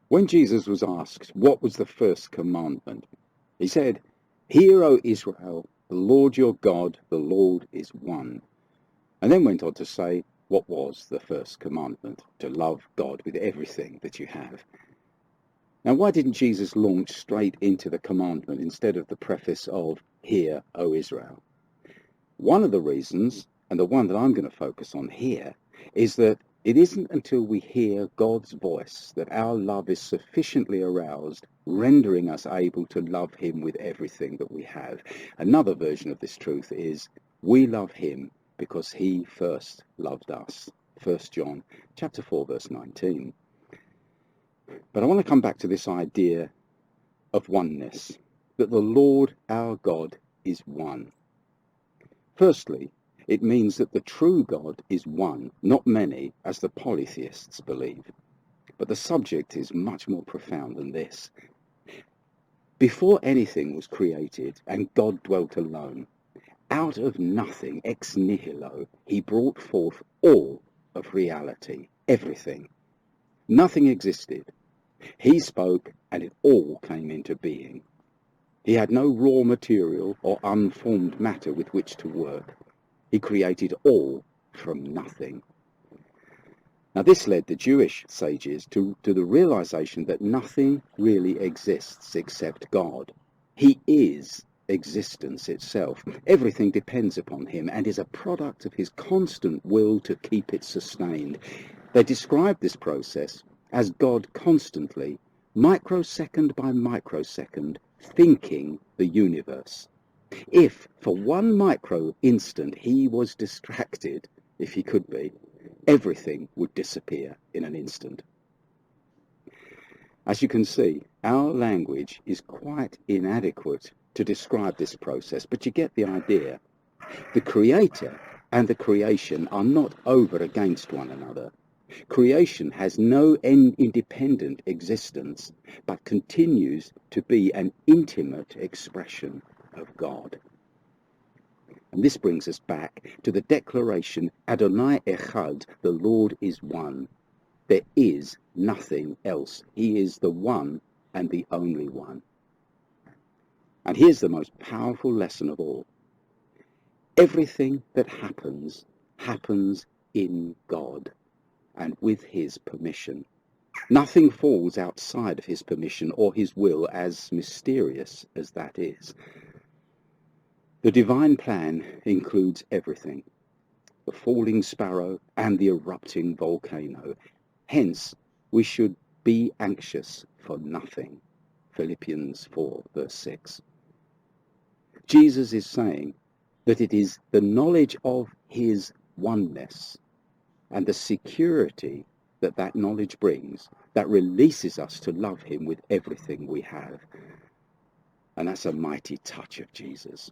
When Jesus was asked what was the first commandment, he said, "Hear, O Israel, the Lord your God, the Lord is one." And then went on to say what was the first commandment: to love God with everything that you have. Now, why didn't Jesus launch straight into the commandment instead of the preface of "Hear, O Israel"? One of the reasons, and the one that I'm going to focus on here, is that it isn't until we hear God's voice that our love is sufficiently aroused, rendering us able to love him with everything that we have. Another version of this truth is we love him because he first loved us. 1 John chapter 4, verse 19. But I want to come back to this idea of oneness, that the Lord our God is one. Firstly, it means that the true God is one, not many, as the polytheists believe. But the subject is much more profound than this. Before anything was created and God dwelt alone, out of nothing, ex nihilo, he brought forth all of reality, everything. Nothing existed. He spoke and it all came into being. He had no raw material or unformed matter with which to work. He created all from nothing. Now this led the Jewish sages to the realization that nothing really exists except God. He is existence itself. Everything depends upon him and is a product of his constant will to keep it sustained. They describe this process as God constantly, microsecond by microsecond, thinking the universe. If for one micro instant he was distracted, if he could be, everything would disappear in an instant. As you can see, our language is quite inadequate to describe this process, but you get the idea. The creator and the creation are not over against one another. Creation has no independent existence, but continues to be an intimate expression of God. And this brings us back to the declaration, Adonai Echad, the Lord is one. There is nothing else. He is the one and the only one. And here's the most powerful lesson of all. Everything that happens, happens in God and with his permission. Nothing falls outside of his permission or his will, as mysterious as that is. The divine plan includes everything, the falling sparrow and the erupting volcano. Hence, we should be anxious for nothing. Philippians 4, verse 6. Jesus is saying that it is the knowledge of his oneness and the security that that knowledge brings that releases us to love him with everything we have. And that's a mighty touch of Jesus.